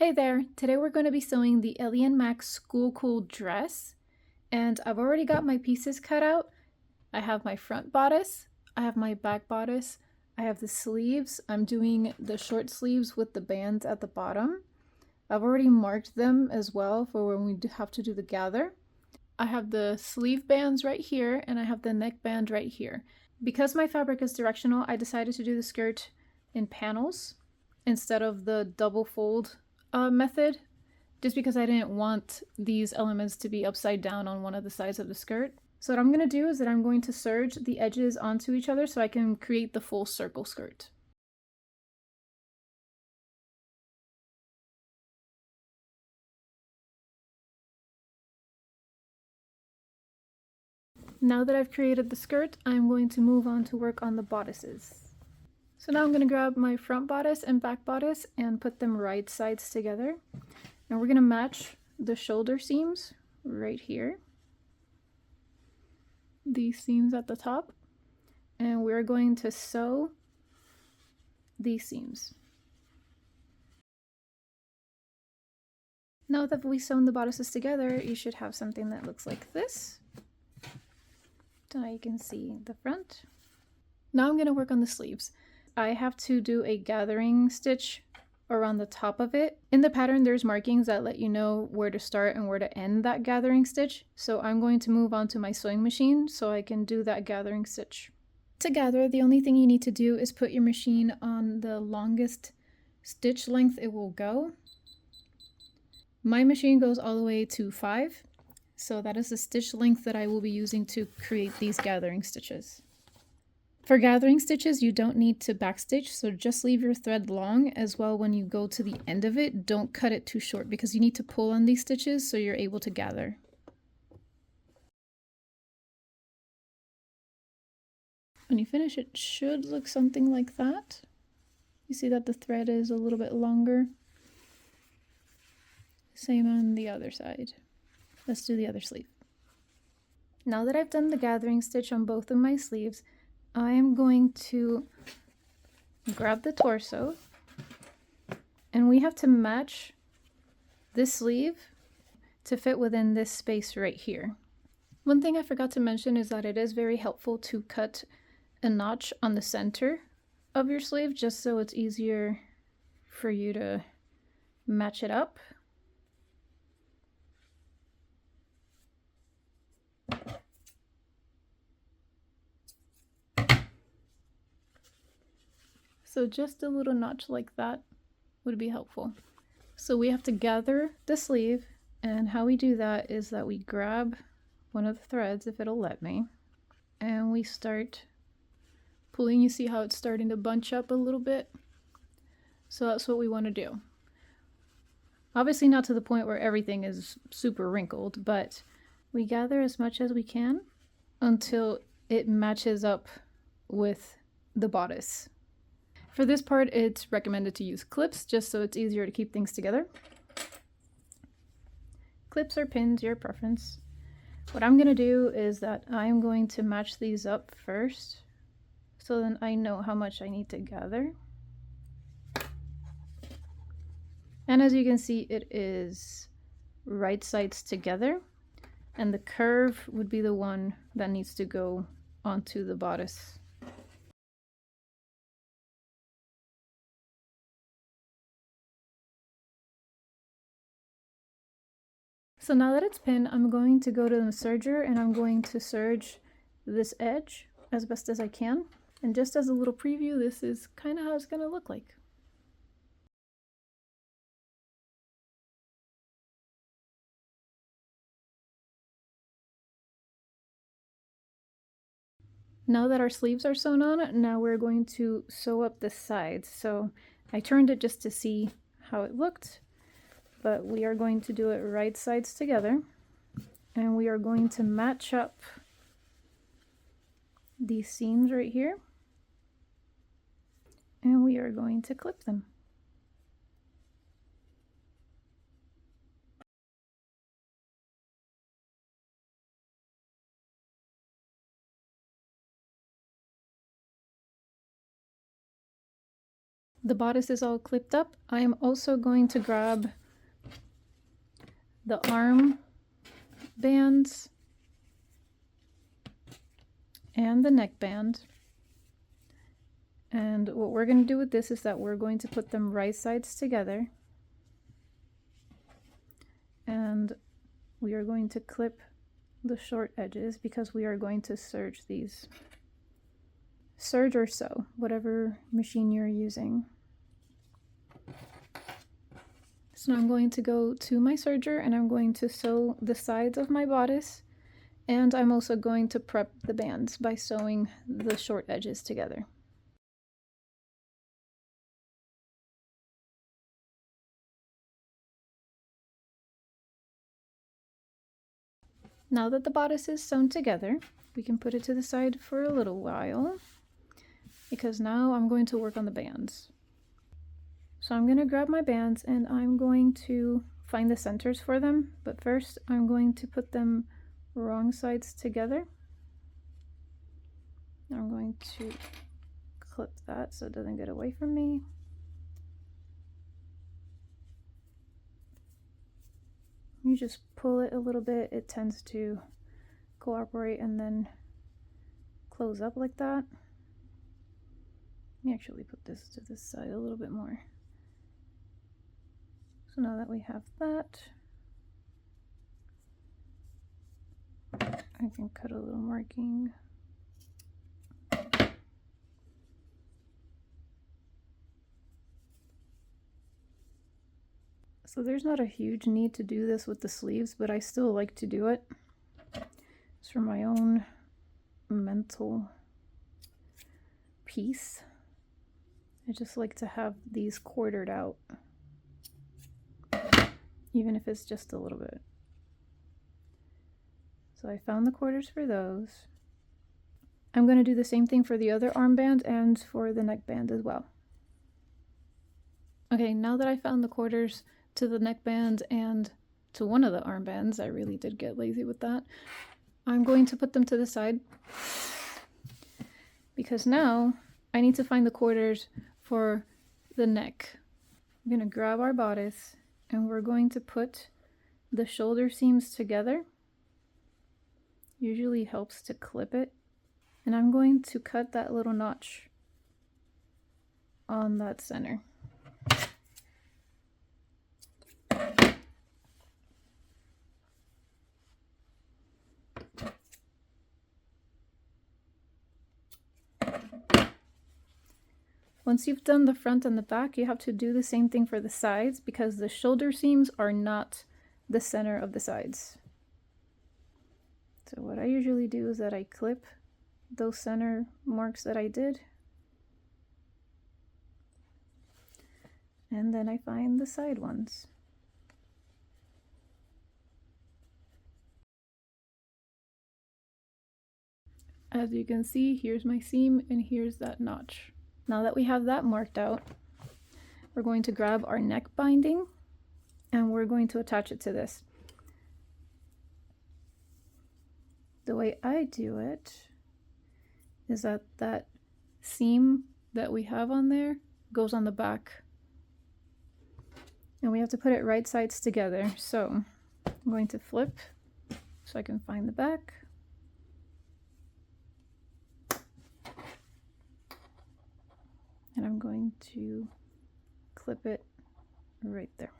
Hey there! Today we're going to be sewing the Alien Max School Cool dress, and I've already got my pieces cut out. I have my front bodice, I have my back bodice, I have the sleeves. I'm doing the short sleeves with the bands at the bottom. I've already marked them as well for when we have to do the gather. I have the sleeve bands right here and I have the neck band right here. Because my fabric is directional, I decided to do the skirt in panels instead of the double fold method, just because I didn't want these elements to be upside down on one of the sides of the skirt. So what I'm going to do is that I'm going to serge the edges onto each other so I can create the full circle skirt. Now that I've created the skirt, I'm going to move on to work on the bodices. So now I'm going to grab my front bodice and back bodice and put them right sides together. And we're going to match the shoulder seams right here. These seams at the top. And we're going to sew these seams. Now that we've sewn the bodices together, you should have something that looks like this. Now you can see the front. Now I'm going to work on the sleeves. I have to do a gathering stitch around the top of it. In the pattern, there's markings that let you know where to start and where to end that gathering stitch. So I'm going to move on to my sewing machine so I can do that gathering stitch. To gather, the only thing you need to do is put your machine on the longest stitch length it will go. My machine goes all the way to 5, so that is the stitch length that I will be using to create these gathering stitches. For gathering stitches, you don't need to backstitch, so just leave your thread long. As well, when you go to the end of it, don't cut it too short because you need to pull on these stitches so you're able to gather. When you finish, it should look something like that. You see that the thread is a little bit longer. Same on the other side. Let's do the other sleeve. Now that I've done the gathering stitch on both of my sleeves, I am going to grab the torso, and we have to match this sleeve to fit within this space right here. One thing I forgot to mention is that it is very helpful to cut a notch on the center of your sleeve just so it's easier for you to match it up. So just a little notch like that would be helpful. So we have to gather the sleeve, and how we do that is that we grab one of the threads, if it'll let me, and we start pulling. You see how it's starting to bunch up a little bit? So that's what we want to do. Obviously not to the point where everything is super wrinkled, but we gather as much as we can until it matches up with the bodice. For this part, it's recommended to use clips just so it's easier to keep things together. Clips or pins, your preference. What I'm going to do is that I'm going to match these up first so then I know how much I need to gather. And as you can see, it is right sides together, and the curve would be the one that needs to go onto the bodice. So now that it's pinned, I'm going to go to the serger and I'm going to serge this edge as best as I can. And just as a little preview, this is kind of how it's going to look like. Now that our sleeves are sewn on, now we're going to sew up the sides. So I turned it just to see how it looked, but we are going to do it right sides together, and we are going to match up these seams right here, and we are going to clip them. The bodice is all clipped up. I am also going to grab the arm bands and the neck band. And what we're going to do with this is that we're going to put them right sides together. And we are going to clip the short edges because we are going to serge these. Serge or sew, whatever machine you're using. So now I'm going to go to my serger and I'm going to sew the sides of my bodice, and I'm also going to prep the bands by sewing the short edges together. Now that the bodice is sewn together, we can put it to the side for a little while, because now I'm going to work on the bands. So I'm going to grab my bands and I'm going to find the centers for them, but first I'm going to put them wrong sides together. I'm going to clip that so it doesn't get away from me. You just pull it a little bit, it tends to cooperate and then close up like that. Let me actually put this to this side a little bit more. So now that we have that, I can cut a little marking. So there's not a huge need to do this with the sleeves, but I still like to do it. It's for my own mental peace. I just like to have these quartered out, even if it's just a little bit. So I found the quarters for those. I'm going to do the same thing for the other armband and for the neckband as well. Okay, now that I found the quarters to the neckband and to one of the armbands, I really did get lazy with that, I'm going to put them to the side because now I need to find the quarters for the neck. I'm going to grab our bodice and we're going to put the shoulder seams together. Usually helps to clip it. And I'm going to cut that little notch on that center. Once you've done the front and the back, you have to do the same thing for the sides because the shoulder seams are not the center of the sides. So what I usually do is that I clip those center marks that I did, and then I find the side ones. As you can see, here's my seam and here's that notch. Now that we have that marked out, we're going to grab our neck binding and we're going to attach it to this. The way I do it is that that seam that we have on there goes on the back. And we have to put it right sides together. So I'm going to flip so I can find the back. And I'm going to clip it right there.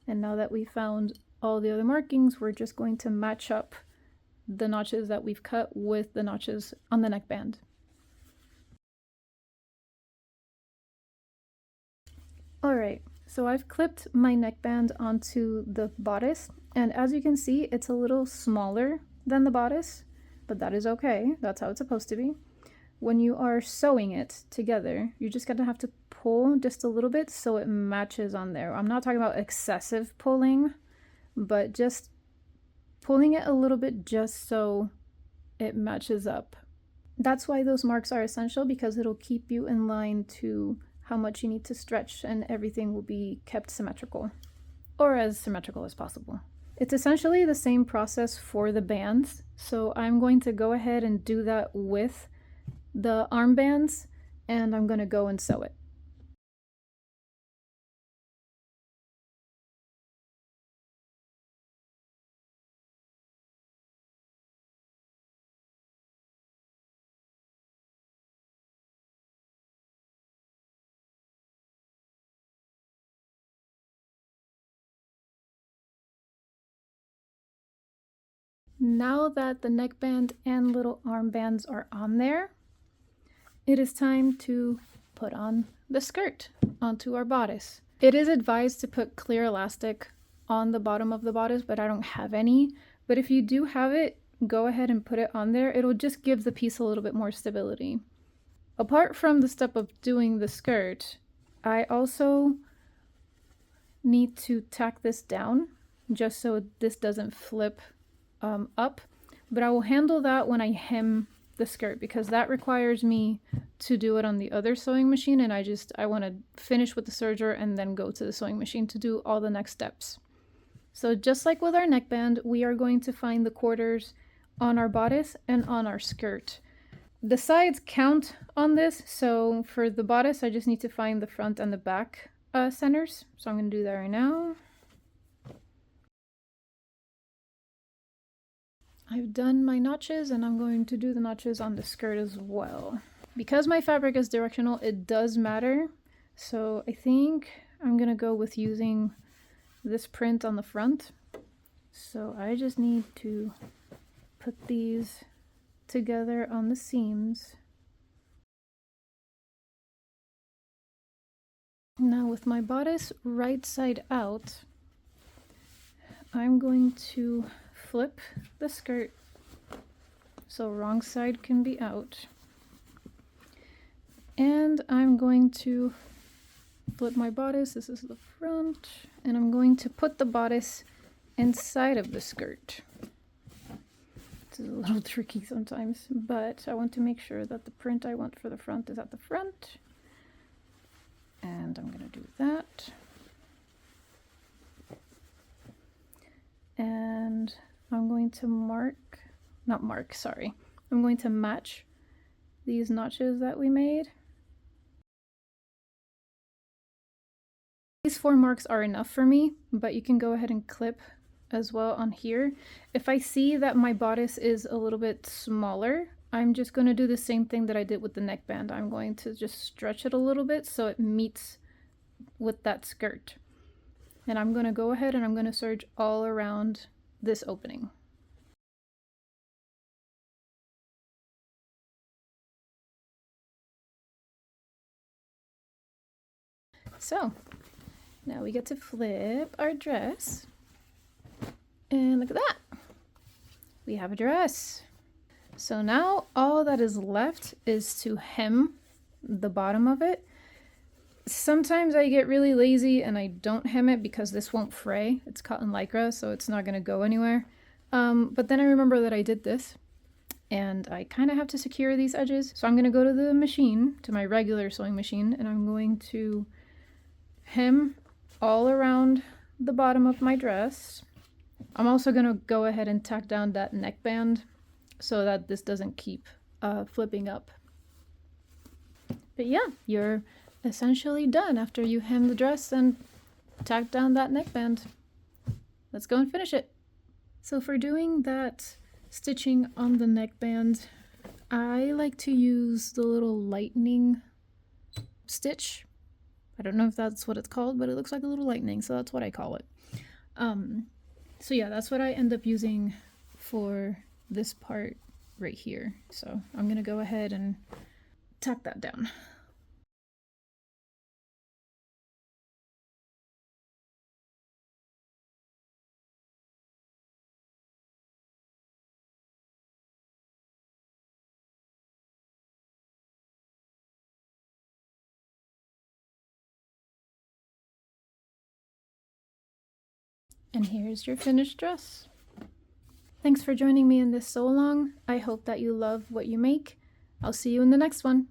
And now that we found all the other markings, we're just going to match up the notches that we've cut with the notches on the neckband. Alright, so I've clipped my neckband onto the bodice, and as you can see, it's a little smaller than the bodice, but that is okay. That's how it's supposed to be. When you are sewing it together, you're just gonna have to pull just a little bit so it matches on there. I'm not talking about excessive pulling, but just pulling it a little bit just so it matches up. That's why those marks are essential, because it'll keep you in line to how much you need to stretch, and everything will be kept symmetrical, or as symmetrical as possible. It's essentially the same process for the bands, so I'm going to go ahead and do that with the armbands, and I'm gonna go and sew it. Now that the neckband and little armbands are on there, it is time to put on the skirt onto our bodice. It is advised to put clear elastic on the bottom of the bodice, but I don't have any. But if you do have it, go ahead and put it on there. It'll just give the piece a little bit more stability. Apart from the step of doing the skirt, I also need to tack this down just so this doesn't flip up, but I will handle that when I hem the skirt because that requires me to do it on the other sewing machine, and I want to finish with the serger and then go to the sewing machine to do all the next steps. So just like with our neckband, we are going to find the quarters on our bodice and on our skirt. The sides count on this, so for the bodice I just need to find the front and the back centers. So I'm going to do that right now. I've done my notches and I'm going to do the notches on the skirt as well. Because my fabric is directional, it does matter. So I think I'm gonna go with using this print on the front. So I just need to put these together on the seams. Now with my bodice right side out, I'm going to flip the skirt so wrong side can be out, and I'm going to flip my bodice. This is the front, and I'm going to put the bodice inside of the skirt. This is a little tricky sometimes, but I want to make sure that the print I want for the front is at the front, and I'm going to do that. And I'm going to I'm going to match these notches that we made. These 4 marks are enough for me, but you can go ahead and clip as well on here. If I see that my bodice is a little bit smaller, I'm just going to do the same thing that I did with the neckband. I'm going to just stretch it a little bit so it meets with that skirt. And I'm going to go ahead and I'm going to serge all around this opening. So now we get to flip our dress, and look at that, we have a dress. So now all that is left is to hem the bottom of it. Sometimes I get really lazy and I don't hem it because this won't fray. It's cotton lycra, so it's not going to go anywhere. But then I remember that I did this and I kind of have to secure these edges. So I'm going to go to the machine, to my regular sewing machine, and I'm going to hem all around the bottom of my dress. I'm also going to go ahead and tack down that neckband so that this doesn't keep flipping up. But yeah, you're essentially done after you hem the dress and tack down that neckband. Let's go and finish it. So for doing that stitching on the neckband, I like to use the little lightning stitch. I don't know if that's what it's called, but it looks like a little lightning, so that's what I call it. So yeah, that's what I end up using for this part right here. So I'm gonna go ahead and tack that down. And here's your finished dress. Thanks for joining me in this sew along. I hope that you love what you make. I'll see you in the next one.